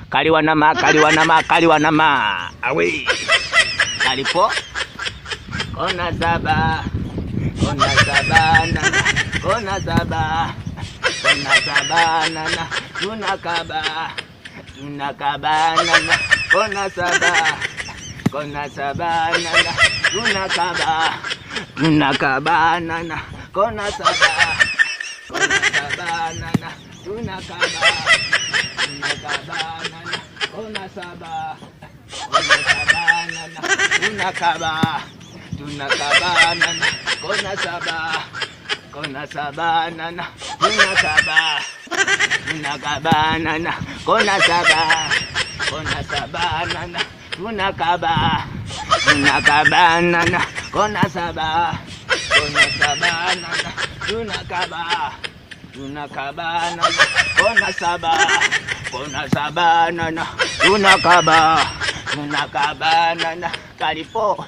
Kaliwa nama. Awi. Kalipo. Kona saba nana. Kona saba nana. Tunakaba nana. Kona saba nana. Tunakaba nana. Kona saba nana. Tunakaba nana. Kona saba nana. Tunakaba nana. Kona saba nana. Tunakaba nana. Kona saba nana. Tunakaba nana. Kona saba nana. Tunakaba nana. Kona saba nana. Tunakaba nana. Kalipo.